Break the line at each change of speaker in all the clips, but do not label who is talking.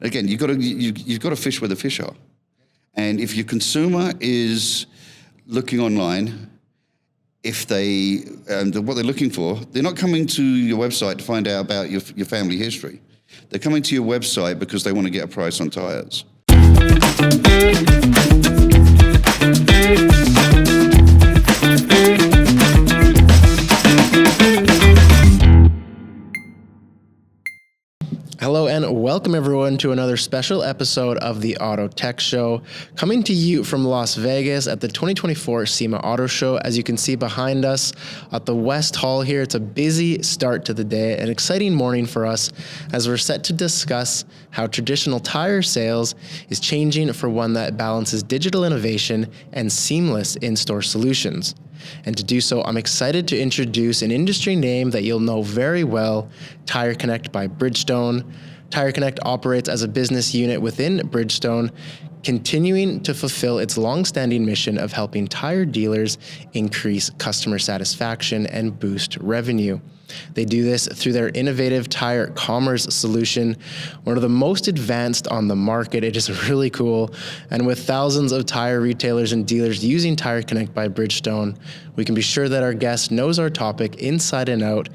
Again, you've got to fish where the fish are. And if your consumer is looking online, if they what they're looking for, they're not coming to your website to find out about your family history. They're coming to your website because they want to get a price on tires.
Hello and welcome everyone to another special episode of the Auto Tech Show, coming to you from Las Vegas at the 2024 SEMA Auto Show. As you can see behind us at the West Hall here, it's a busy start to the day, an exciting morning for us as we're set to discuss how traditional tire sales is changing for one that balances digital innovation and seamless in-store solutions. And to do so, I'm excited to introduce an industry name that you'll know very well, Tire Connect by Bridgestone. Tire Connect operates as a business unit within Bridgestone, continuing to fulfill its long-standing mission of helping tire dealers increase customer satisfaction and boost revenue. They do this through their innovative tire commerce solution, one of the most advanced on the market. It is really cool. And with thousands of tire retailers and dealers using Tire Connect by Bridgestone, we can be sure that our guest knows our topic inside and out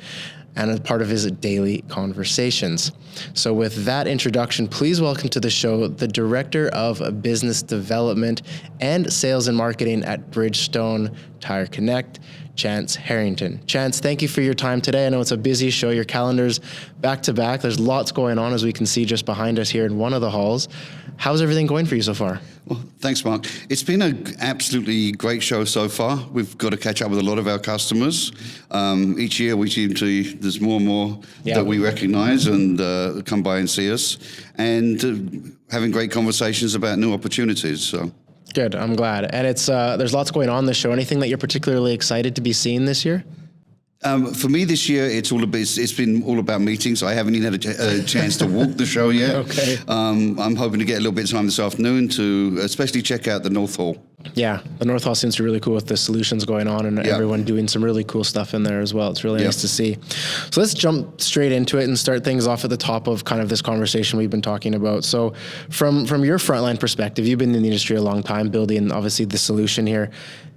and as part of his daily conversations. So with that introduction, please welcome to the show the Director of Business Development and Sales and Marketing at Bridgestone Tire Connect, Chance Harrington. Chance, thank you for your time today. I know it's a busy show. Your calendar's back to back. There's lots going on, as we can see just behind us here in one of the halls. How's everything going for you so far?
Well, thanks, Mark. It's been an absolutely great show so far. We've got to catch up with a lot of our customers. Each year we seem to, there's more and more that we recognize and come by and see us, and having great conversations about new opportunities. So.
Good, I'm glad. And it's there's lots going on this show. Anything that you're particularly excited to be seeing this year?
For me this year, it's been all about meetings. I haven't even had a chance to walk the show yet.
Okay.
I'm hoping to get a little bit of time this afternoon to especially check out the North Hall.
Yeah, the North Hall seems to be really cool with the solutions going on and everyone doing some really cool stuff in there as well. It's really nice to see. So let's jump straight into it and start things off at the top of kind of this conversation we've been talking about. So from your frontline perspective, you've been in the industry a long time, building obviously the solution here.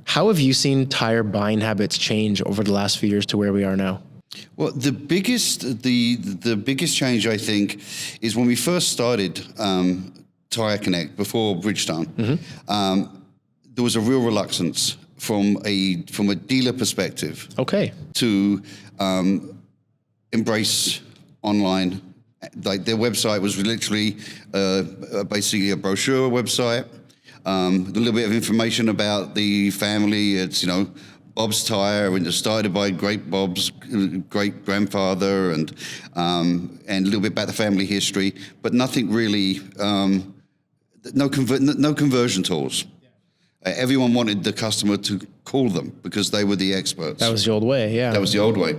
How have you seen tire buying habits change over the last few years to where we are now?
Well, the biggest change, I think, is when we first started Tire Connect before Bridgestone. There was a real reluctance from a dealer perspective to embrace online. Like their website was literally basically a brochure website. A little bit of information about the family. It's, Bob's Tire, and it started by great Bob's great grandfather, and a little bit about the family history, but nothing really. No conversion tools. Everyone wanted the customer to call them because they were the experts.
That was the old way, yeah.
That was the old way.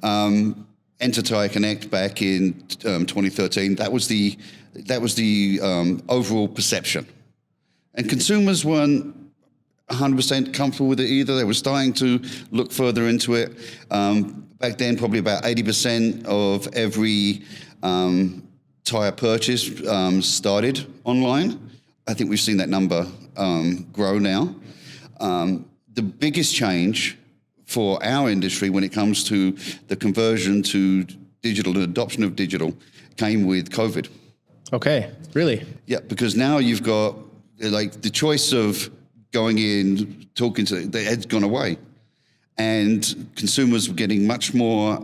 Enter Tire Connect back in 2013. That was the overall perception. And consumers weren't 100% comfortable with it either. They were starting to look further into it. Back then, probably about 80% of every tire purchase started online. I think we've seen that number grow now. The biggest change for our industry when it comes to the conversion to digital, the adoption of digital, came with COVID.
Okay, really?
Yeah, because now you've got like the choice of going in, talking to, that has gone away. And consumers were getting much more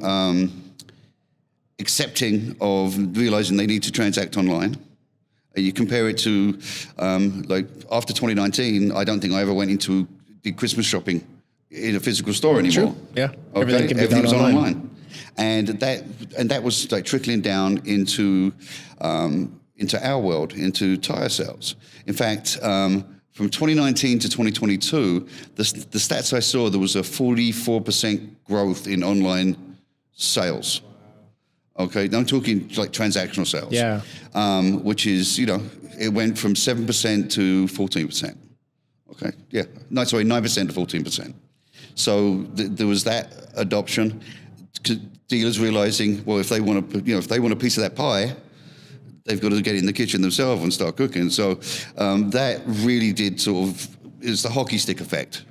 accepting of realizing they need to transact online. You compare it to, like after 2019, I don't think I ever went into the Christmas shopping in a physical store anymore.
True. Yeah.
Okay?
Everything can be
Everything
done
was
online.
And that was like trickling down into our world, into tire sales. In fact, from 2019 to 2022, the stats I saw, there was a 44% growth in online sales. Okay, now I'm talking like transactional sales.
Yeah.
Which is, it went from 7% to 14%. Okay, yeah, no, sorry, 9% to 14%. So there was that adoption. Dealers realizing, well, if they want a piece of that pie, they've got to get in the kitchen themselves and start cooking. So that really did sort of, is the hockey stick effect.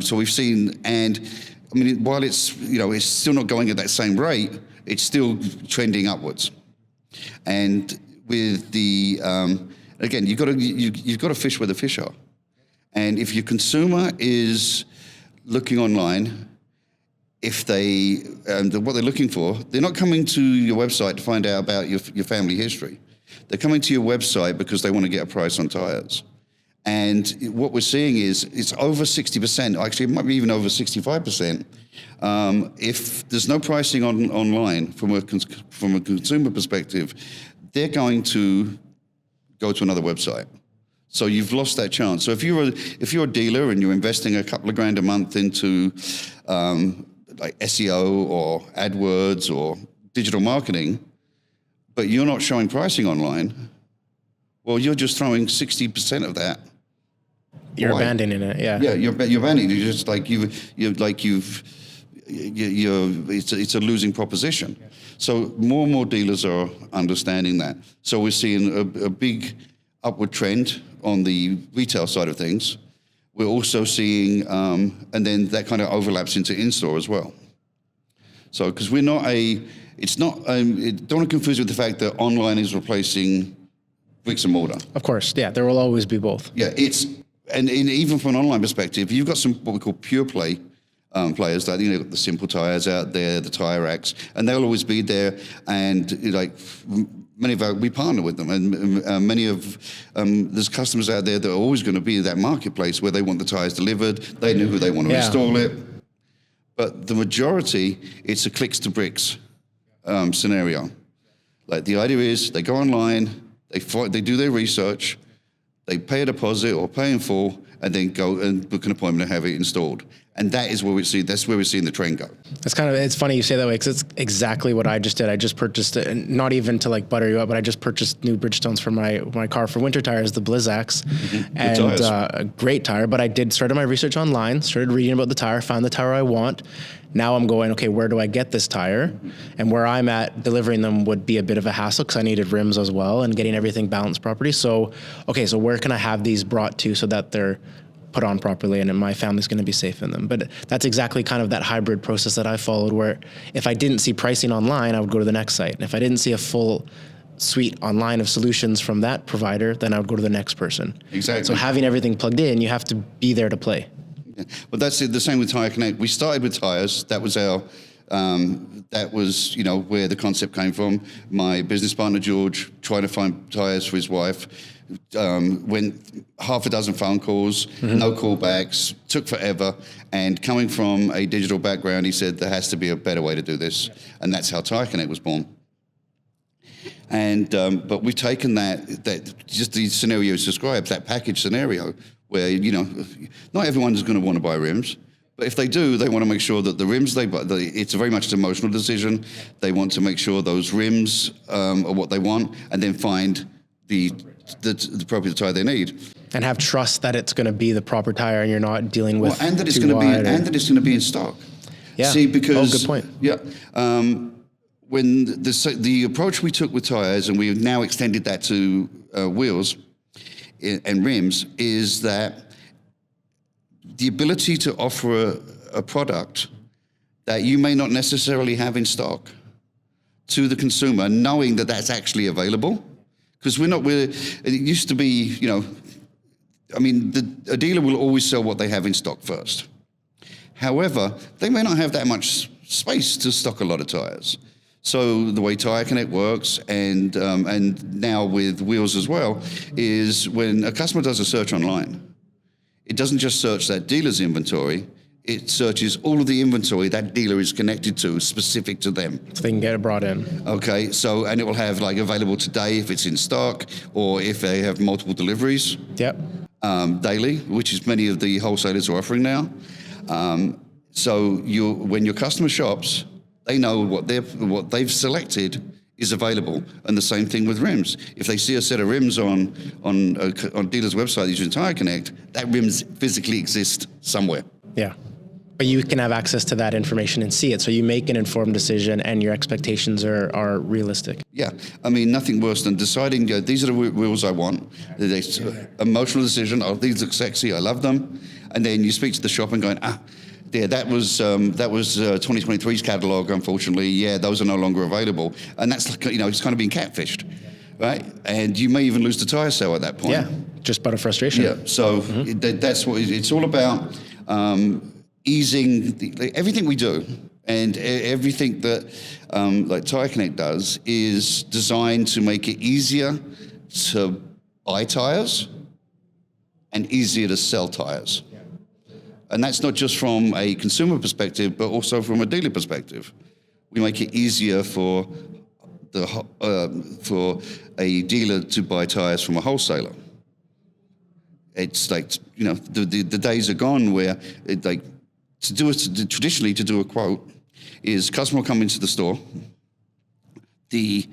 So we've seen, and I mean, while it's, it's still not going at that same rate, it's still trending upwards. And with the, again, you've got to fish where the fish are. And if your consumer is looking online, if they, what they're looking for, they're not coming to your website to find out about your family history. They're coming to your website because they want to get a price on tires. And what we're seeing is it's over 60%, actually it might be even over 65%. If there's no pricing online from a consumer perspective, they're going to go to another website. So you've lost that chance. So if you're a dealer and you're investing a couple of grand a month into like SEO or AdWords or digital marketing, but you're not showing pricing online, well, you're just throwing 60% of that.
You're abandoning it, yeah.
Yeah, you're abandoning it. You're just like it's a losing proposition. So more and more dealers are understanding that. So we're seeing a big upward trend on the retail side of things. We're also seeing, and then that kind of overlaps into in-store as well. So, because don't want to confuse with the fact that online is replacing bricks and mortar.
Of course, yeah, there will always be both.
Yeah, and even from an online perspective, you've got some what we call pure play players, like the Simple Tires out there, the Tire Racks, and they'll always be there. And we partner with them, and many of there's customers out there that are always going to be in that marketplace where they want the tires delivered. They know who they want to install it. But the majority, it's a clicks to bricks scenario. Like the idea is they go online, they do their research, they pay a deposit or pay in full, and then go and book an appointment and have it installed. And that's where we're seeing the trend go.
It's funny you say that way, because it's exactly what I just did. I just purchased it, and not even to like butter you up, but I just purchased new Bridgestones for my car for winter tires, the Blizzaks, and a great tire. But I started my research online, started reading about the tire, found the tire I want. Now I'm going, okay, where do I get this tire? And where I'm at, delivering them would be a bit of a hassle because I needed rims as well and getting everything balanced properly. So, okay, so where can I have these brought to so that they're put on properly and my family's going to be safe in them? But that's exactly kind of that hybrid process that I followed, where if I didn't see pricing online, I would go to the next site. And if I didn't see a full suite online of solutions from that provider, then I would go to the next person.
Exactly.
So having everything plugged in, you have to be there to play.
Yeah. Well, that's the same with Tire Connect. We started with tires. That was our, where the concept came from. My business partner, George, tried to find tires for his wife. Went half a dozen phone calls, no callbacks, took forever. And coming from a digital background, he said there has to be a better way to do this. And that's how Tire Connect was born. And but we've taken that just the scenarios described, that package scenario, where not everyone's going to want to buy rims, but if they do, they want to make sure that the rims they buy, it's very much an emotional decision. They want to make sure those rims are what they want, and then find the appropriate tire they need,
and have trust that it's going to be the proper tire, and you're not dealing with
and that it's going to be in stock.
Yeah.
See, because
good point.
Yeah. When the approach we took with tires, and we've now extended that to wheels and rims, is that the ability to offer a product that you may not necessarily have in stock to the consumer, knowing that that's actually available. Because it used to be, a dealer will always sell what they have in stock first. However, they may not have that much space to stock a lot of tires. So the way Tire Connect works, and now with wheels as well, is when a customer does a search online, it doesn't just search that dealer's inventory, it searches all of the inventory that dealer is connected to, specific to them.
So they can get it brought in.
Okay, so, and it will have like available today if it's in stock, or if they have multiple deliveries.
Yep.
Daily, which is many of the wholesalers are offering now. So when your customer shops, they know what they've selected is available, and the same thing with rims. If they see a set of rims on dealer's website using Tire Connect, that rims physically exist somewhere.
Yeah. But you can have access to that information and see it. So you make an informed decision and your expectations are realistic.
Yeah, I mean, nothing worse than deciding, these are the wheels I want. Emotional decision, oh, these look sexy, I love them. And then you speak to the shop and going, yeah, that was 2023's catalog, unfortunately. Yeah, those are no longer available. And that's like, it's kind of being catfished, right? And you may even lose the tire sale at that point.
Yeah, just out of frustration.
Yeah, so that's what it's all about. Easing everything we do, and everything that like Tire Connect does is designed to make it easier to buy tires and easier to sell tires. And that's not just from a consumer perspective, but also from a dealer perspective. We make it easier for a dealer to buy tires from a wholesaler. It's like, the days are gone where traditionally to do a quote is customer will come into the store, the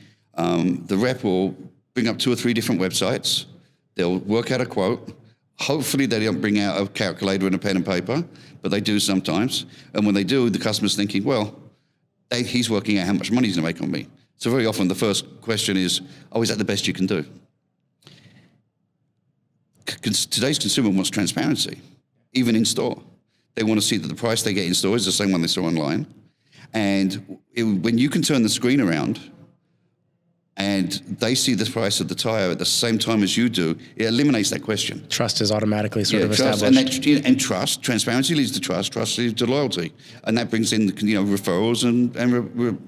rep will bring up 2 or 3 different websites, they'll work out a quote, hopefully they don't bring out a calculator and a pen and paper, but they do sometimes, and when they do, the customer's thinking, well, he's working out how much money he's going to make on me. So very often the first question is that the best you can do? Today's consumer wants transparency, even in store. They want to see that the price they get in store is the same one they saw online. And when you can turn the screen around and they see the price of the tire at the same time as you do, it eliminates that question.
Trust is automatically sort of
trust,
established.
and trust, transparency leads to trust leads to loyalty. And that brings in referrals and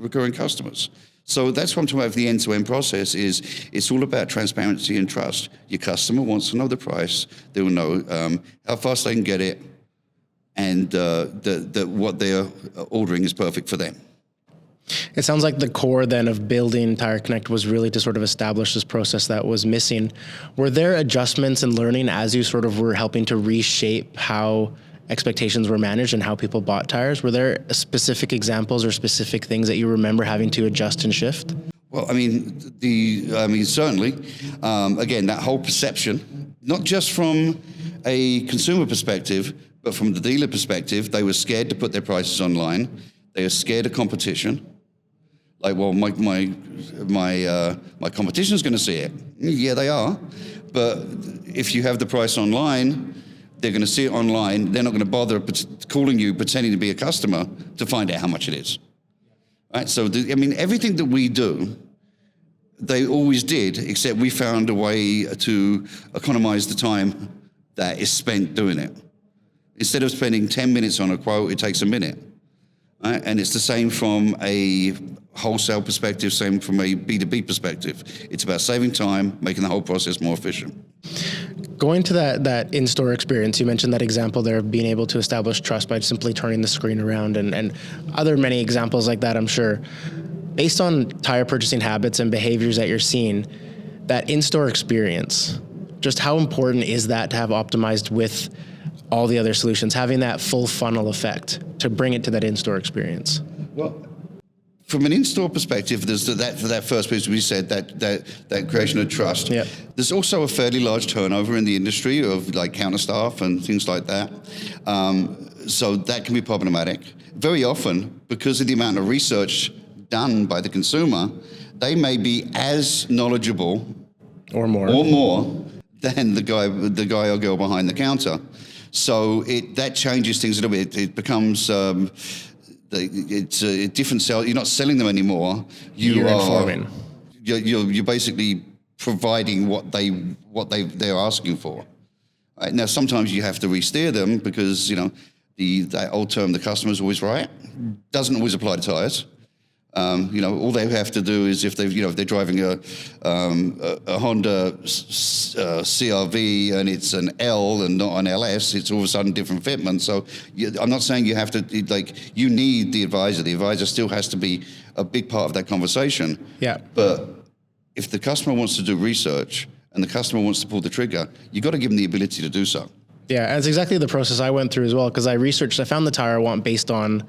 recurring customers. So that's what I'm talking about. The end-to-end process is it's all about transparency and trust. Your customer wants to know the price. They will know how fast they can get it, and that what they're ordering is perfect for them.
It sounds like the core then of building Tire Connect was really to sort of establish this process that was missing. Were there adjustments and learning as you sort of were helping to reshape how expectations were managed and how people bought tires? Were there specific examples or specific things that you remember having to adjust and shift?
Well, certainly. Again, that whole perception, not just from a consumer perspective, but from the dealer perspective, they were scared to put their prices online. They were scared of competition. Like, well, my competition's going to see it. Yeah, they are. But if you have the price online, they're going to see it online. They're not going to bother calling you, pretending to be a customer to find out how much it is. Right? So, everything that we do, they always did, except we found a way to economize the time that is spent doing it. Instead of spending 10 minutes on a quote, it takes a minute. Right? And it's the same from a wholesale perspective, same from a B2B perspective. It's about saving time, making the whole process more efficient.
Going to that in-store experience, you mentioned that example there of being able to establish trust by simply turning the screen around and other many examples like that, I'm sure. Based on tire purchasing habits and behaviors that you're seeing, that in-store experience, just how important is that to have optimized with all the other solutions, having that full funnel effect to bring it to that in-store experience?
Well, from an in-store perspective, there's that first piece we said, that creation of trust.
Yep.
There's also a fairly large turnover in the industry of like counter staff and things like that. So that can be problematic. Very often, because of the amount of research done by the consumer, they may be as knowledgeable
or more
than the guy or girl behind the counter. So that changes things a little bit. It becomes it's a different sell. You're not selling them anymore.
You're informing.
You're basically providing what they're asking for. Right? Now sometimes you have to re-steer them because that old term, the customer's always right, doesn't always apply to tires. All they have to do is if they're driving a Honda CRV and it's an L and not an LS, it's all of a sudden different fitment. So I'm not saying you have to, you need the advisor. The advisor still has to be a big part of that conversation.
Yeah.
But if the customer wants to do research and the customer wants to pull the trigger, you've got to give them the ability to do so.
Yeah, and it's exactly the process I went through as well, because I found the tire I want based on,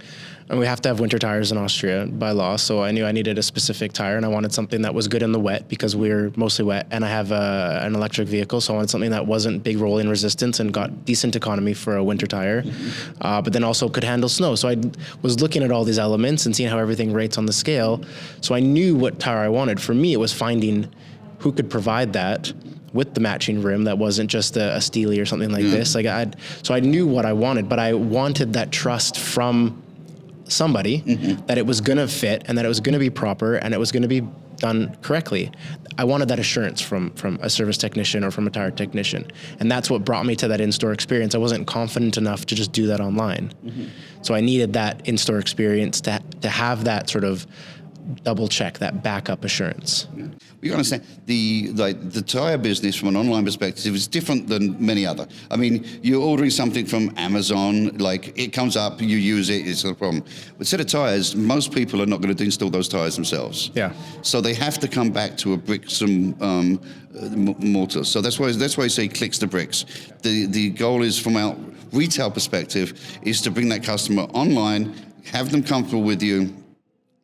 and we have to have winter tires in Austria by law, so I knew I needed a specific tire, and I wanted something that was good in the wet because we're mostly wet, and I have an electric vehicle, so I wanted something that wasn't big rolling resistance and got decent economy for a winter tire, but then also could handle snow. So I was looking at all these elements and seeing how everything rates on the scale, so I knew what tire I wanted. For me, it was finding who could provide that with the matching rim that wasn't just a Steely or something like this. So I knew what I wanted, but I wanted that trust from somebody that it was gonna fit and that it was gonna be proper and it was gonna be done correctly. I wanted that assurance from a service technician or from a tire technician. And that's what brought me to that in-store experience. I wasn't confident enough to just do that online. So I needed that in-store experience to have that sort of double check, that backup assurance.
You understand the tire business from an online perspective is different than many other. I mean, you're ordering something from Amazon, like it comes up, you use it, it's not a problem. With a set of tires, most people are not going to install those tires themselves.
Yeah.
So they have to come back to a bricks and mortar. So that's why I say clicks to bricks. The goal is, from our retail perspective, is to bring that customer online, have them comfortable with you,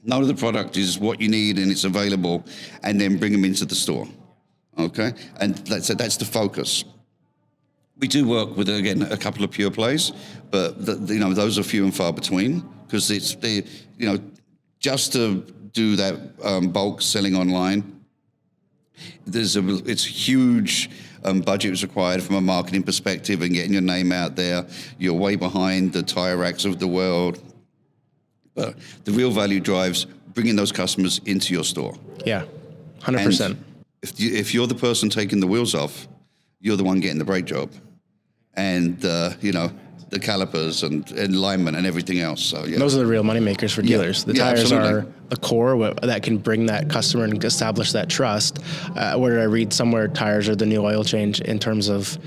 know the product is what you need and it's available, and then bring them into the store. Okay, and that's the focus. We do work with, again, a couple of pure plays, but those are few and far between, because just to do that bulk selling online, it's huge. Budget is required from a marketing perspective and getting your name out there. You're way behind the Tire Racks of the world. But the real value drives bringing those customers into your store.
Yeah, 100%.
And if you're the person taking the wheels off, you're the one getting the brake job, and the calipers and alignment and everything else. So yeah,
those are the real money makers for dealers. The tires
absolutely
are the core that can bring that customer and establish that trust. Where I read somewhere, tires are the new oil change in terms of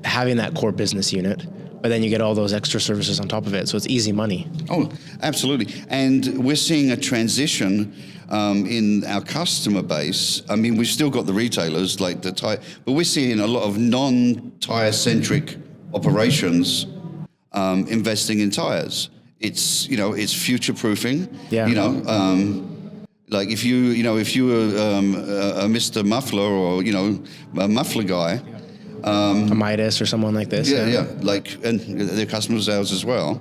having that core business unit. But then you get all those extra services on top of it, so it's easy money.
Oh, absolutely. And we're seeing a transition in our customer base. I mean, we've still got the retailers like the tire, but we're seeing a lot of non-tire-centric operations investing in tires. It's future-proofing.
Yeah.
Like if you were a Mr. Muffler or a muffler guy.
A Midas or someone like this.
Yeah. And their customer sales as well.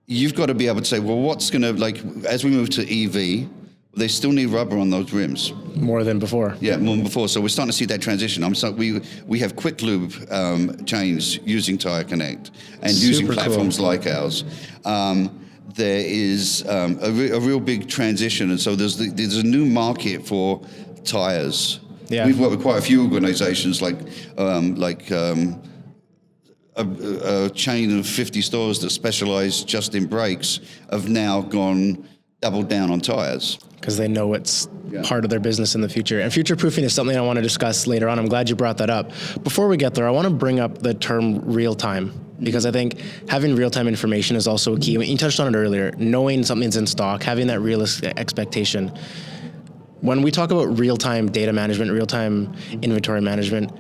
You've got to be able to say, well, what's going to, as we move to EV, they still need rubber on those rims.
More than before.
Yeah, more than before. So we're starting to see that transition. We have quick lube chains using Tire Connect and using platforms like ours. There is a real big transition, and so there's a new market for tires.
Yeah.
We've worked with quite a few organizations like a chain of 50 stores that specialize just in brakes have now doubled down on tires.
Because they know it's part of their business in the future. And future proofing is something I want to discuss later on. I'm glad you brought that up. Before we get there, I want to bring up the term real time, because I think having real-time information is also a key. I mean, you touched on it earlier, knowing something's in stock, having that realistic expectation. When we talk about real-time data management, real-time inventory management,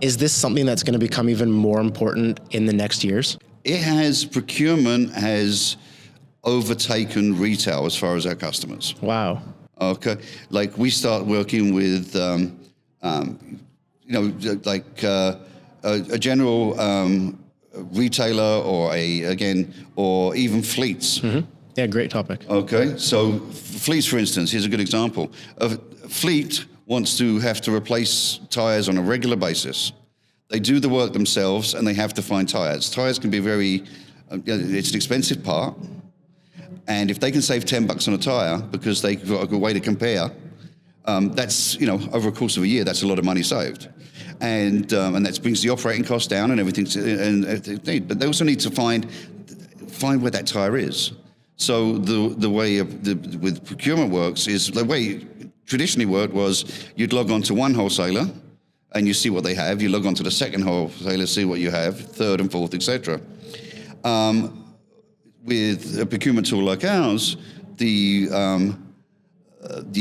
is this something that's going to become even more important in the next years?
Procurement has overtaken retail as far as our customers.
Wow.
Okay. Like we start working with, a general retailer or even fleets.
Mm-hmm. Yeah, great topic.
Okay, so fleets, for instance, here's a good example. A fleet wants to have to replace tires on a regular basis. They do the work themselves, and they have to find tires. Tires can be it's an expensive part, and if they can save $10 on a tire because they've got a good way to compare, that's over a course of a year, that's a lot of money saved, and that brings the operating cost down and everything. But they also need to find where that tire is. So the way with procurement works is the way it traditionally worked was you'd log on to one wholesaler and you see what they have. You log on to the second wholesaler, see what you have, third and fourth, etc. With a procurement tool like ours, the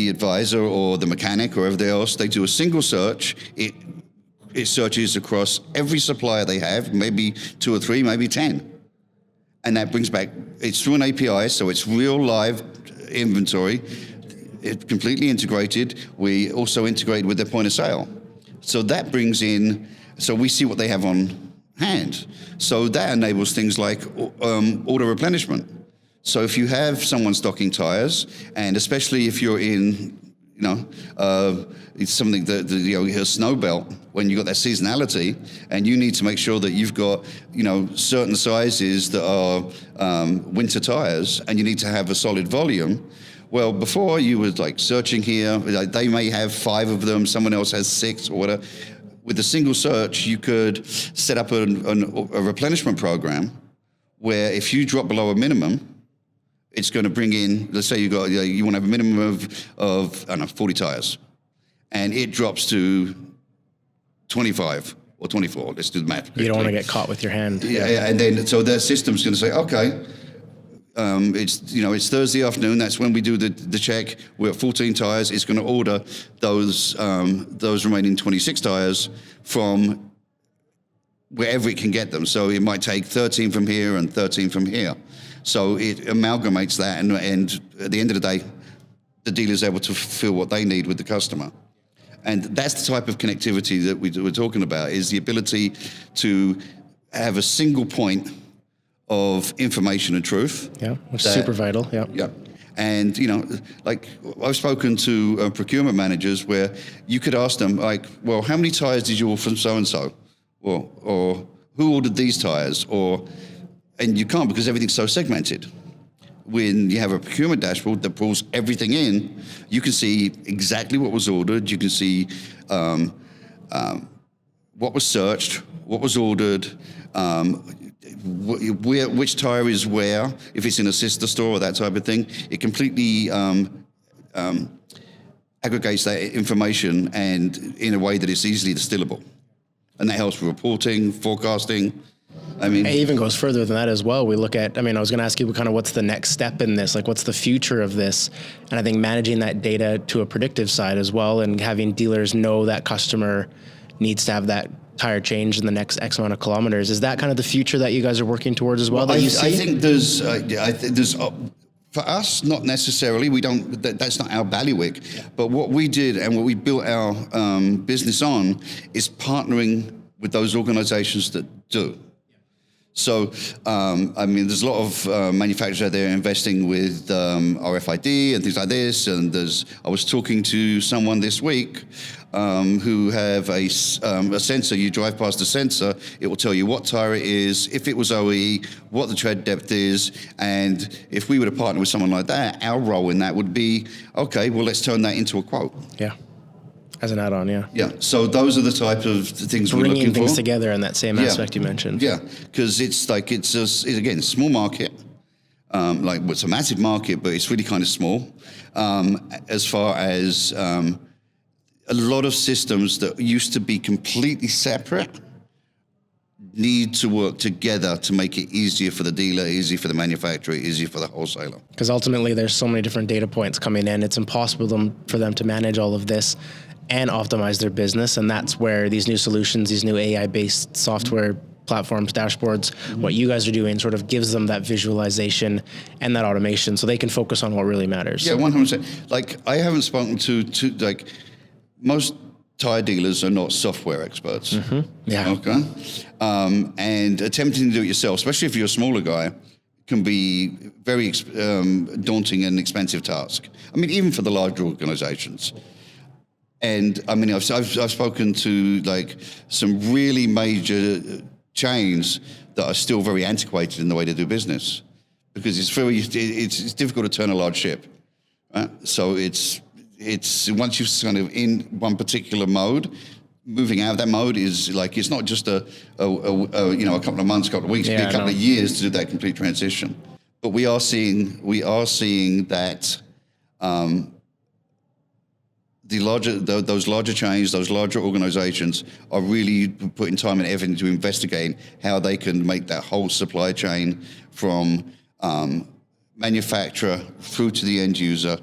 advisor or the mechanic or everything else, they do a single search. It it searches across every supplier they have, maybe 2 or 3, maybe 10. And that brings back, it's through an API, so it's real live inventory. It's completely integrated. We also integrate with their point of sale. So that brings in, so we see what they have on hand. So that enables things like auto replenishment. So if you have someone stocking tires, and especially if you're in, it's something that, a snow belt, when you've got that seasonality, and you need to make sure that you've got, certain sizes that are winter tires, and you need to have a solid volume. Well, before you were like searching here, like they may have 5 of them, someone else has 6 or whatever. With a single search, you could set up a replenishment program where if you drop below a minimum, it's going to bring in, let's say you want to have a minimum of I don't know, 40 tires, and it drops to 25 or 24. Let's do the math quickly.
You don't want to get caught with your hand.
Yeah, and then so their system's going to say, okay, it's Thursday afternoon. That's when we do the check. We're at 14 tires. It's going to order those remaining 26 tires from wherever it can get them. So it might take 13 from here and 13 from here. So it amalgamates that, and at the end of the day, the dealer's able to fulfill what they need with the customer. And that's the type of connectivity that we're talking about, is the ability to have a single point of information and truth.
Yeah, which is super vital. Yeah.
Yeah. And, like I've spoken to procurement managers where you could ask them, like, well, how many tires did you order from so-and-so? Or who ordered these tires? And you can't, because everything's so segmented. When you have a procurement dashboard that pulls everything in, you can see exactly what was ordered. You can see what was searched, what was ordered, which tire is where, if it's in a sister store or that type of thing. It completely aggregates that information and in a way that it's easily distillable. And that helps with reporting, forecasting. It
even goes further than that as well. We look at, I was going to ask you kind of what's the next step in this, like what's the future of this? And I think managing that data to a predictive side as well, and having dealers know that customer needs to have that tire change in the next X amount of kilometers. Is that kind of the future that you guys are working towards as well?
I think there's for us, not necessarily. We don't. That's not our bailiwick. But what we did and what we built our business on is partnering with those organizations that do. So, there's a lot of manufacturers out there investing with RFID and things like this. And I was talking to someone this week who have a sensor. You drive past the sensor, it will tell you what tire it is, if it was OE, what the tread depth is. And if we were to partner with someone like that, our role in that would be, okay, well, let's turn that into a quote.
Yeah. As an add-on, yeah.
Yeah, so those are the type of things we're looking for.
Bringing things together in that same aspect you mentioned.
Yeah, because it's again, small market. It's a massive market, but it's really kind of small. As far as a lot of systems that used to be completely separate need to work together to make it easier for the dealer, easier for the manufacturer, easier for the wholesaler.
Because ultimately there's so many different data points coming in. It's impossible for them to manage all of this and optimize their business. And that's where these new solutions, these new AI-based software platforms, dashboards, what you guys are doing sort of gives them that visualization and that automation so they can focus on what really matters.
Yeah, 100%. Like, I haven't spoken to most tire dealers are not software experts.
Mm-hmm. Yeah.
Okay. And attempting to do it yourself, especially if you're a smaller guy, can be very daunting and expensive task. Even for the larger organizations. And I've spoken to some really major chains that are still very antiquated in the way they do business, because it's difficult to turn a large ship. Right? So it's once you're kind of in one particular mode, moving out of that mode is it's not just a couple of months, couple of weeks, it could be a couple of years to do that complete transition. But we are seeing that. Those larger chains, those larger organizations are really putting time and effort into investigating how they can make that whole supply chain from manufacturer through to the end user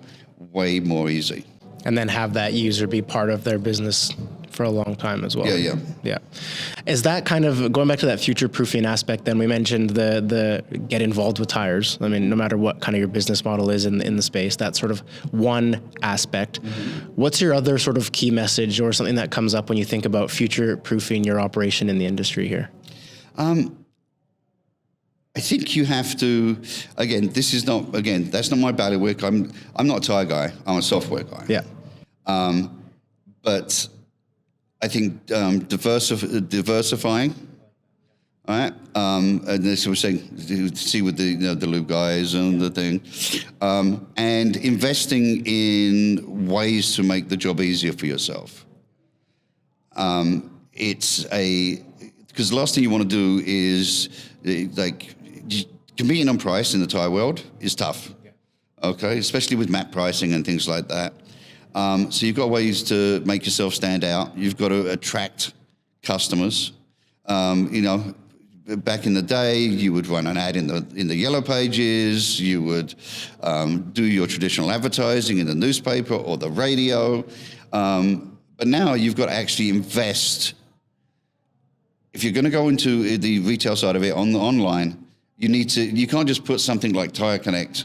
way more easy.
And then have that user be part of their business for a long time as well.
Yeah.
Is that kind of going back to that future proofing aspect? Then we mentioned the get involved with tires. I mean, no matter what kind of your business model is in the space, that's sort of one aspect. What's your other sort of key message or something that comes up when you think about future proofing your operation in the industry here?
I think you have to, that's not my bailiwick. I'm not a tire guy. I'm a software guy.
Yeah.
But I think diversifying, all right? And this was saying, you see with the lube guys and the thing, and investing in ways to make the job easier for yourself. Because the last thing you want to do is competing on price in the tire world is tough. Okay, especially with map pricing and things like that. So you've got ways to make yourself stand out. You've got to attract customers. Back in the day, you would run an ad in the yellow pages. You would do your traditional advertising in the newspaper or the radio. But now you've got to actually invest. If you're going to go into the retail side of it online, you can't just put something like Tire Connect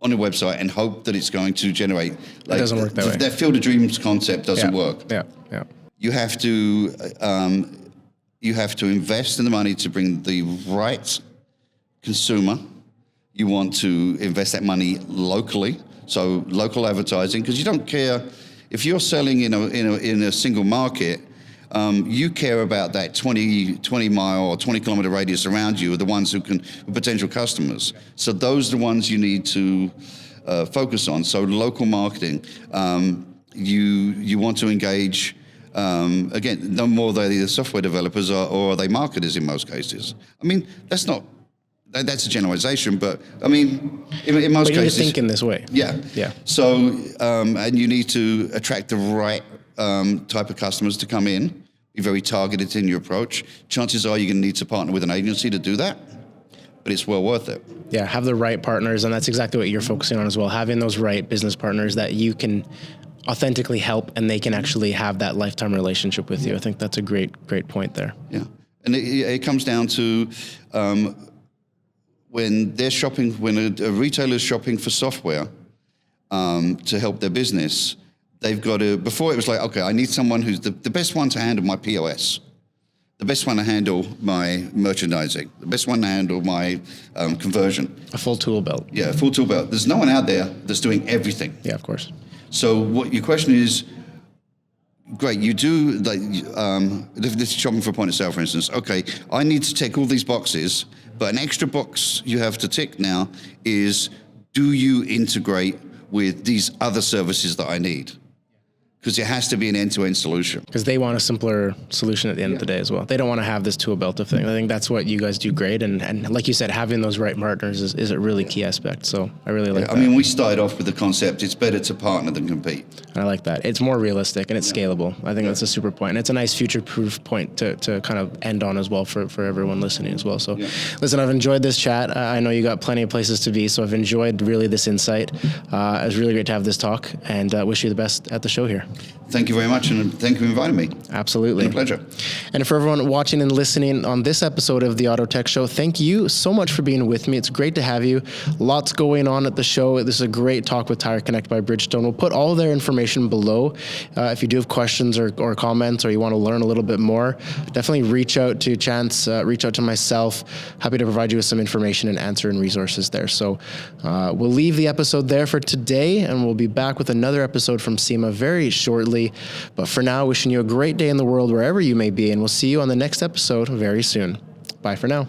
on a website and hope that it's going to generate.
It doesn't work that way.
That Field of Dreams concept doesn't work.
Yeah.
You have to invest in the money to bring the right consumer. You want to invest that money locally, so local advertising, because you don't care if you're selling in a single market. You care about that 20 mile or 20 kilometer radius around you are the ones who can potential customers. So those are the ones you need to focus on. So local marketing, you want to engage. Again, no more they're either software developers or are they marketers in most cases. I mean, that's a generalization, but I mean, in most cases,
you need to think in this way.
Yeah. So, and you need to attract the right type of customers to come in. Be very targeted in your approach. Chances are you're going to need to partner with an agency to do that, but it's well worth it.
Yeah, have the right partners, and that's exactly what you're focusing on as well. Having those right business partners that you can authentically help, and they can actually have that lifetime relationship with you. I think that's a great point there.
Yeah, and it comes down to when they're shopping, when a retailer's shopping for software to help their business. They've got to, before it was like, okay, I need someone who's the best one to handle my POS, the best one to handle my merchandising, the best one to handle my conversion.
A full tool belt.
Yeah, a full tool belt. There's no one out there that's doing everything.
Yeah, of course.
So what your question is, great, you do, this is shopping for a point of sale, for instance. Okay, I need to tick all these boxes, but an extra box you have to tick now is, do you integrate with these other services that I need? Because it has to be an end-to-end solution.
Because they want a simpler solution at the end of the day as well. They don't want to have this tool belt of thing. I think that's what you guys do great. And like you said, having those right partners is a really key aspect. So I really like that.
I mean, we started off with the concept, it's better to partner than compete.
I like that. It's more realistic and it's scalable. I think that's a super point. And it's a nice future-proof point to kind of end on as well for everyone listening as well. So listen, I've enjoyed this chat. I know you got plenty of places to be, so I've enjoyed really this insight. It was really great to have this talk, and wish you the best at the show here.
Thank you very much, and thank you for inviting me.
Absolutely.
It's been a pleasure.
And for everyone watching and listening on this episode of the Auto Tech Show, thank you so much for being with me. It's great to have you. Lots going on at the show. This is a great talk with Tire Connect by Bridgestone. We'll put all their information below. If you do have questions or comments, or you want to learn a little bit more, definitely reach out to Chance, reach out to myself. Happy to provide you with some information and answer and resources there. So we'll leave the episode there for today, and we'll be back with another episode from SEMA very shortly. But for now, wishing you a great day in the world wherever you may be, and we'll see you on the next episode very soon. Bye for now.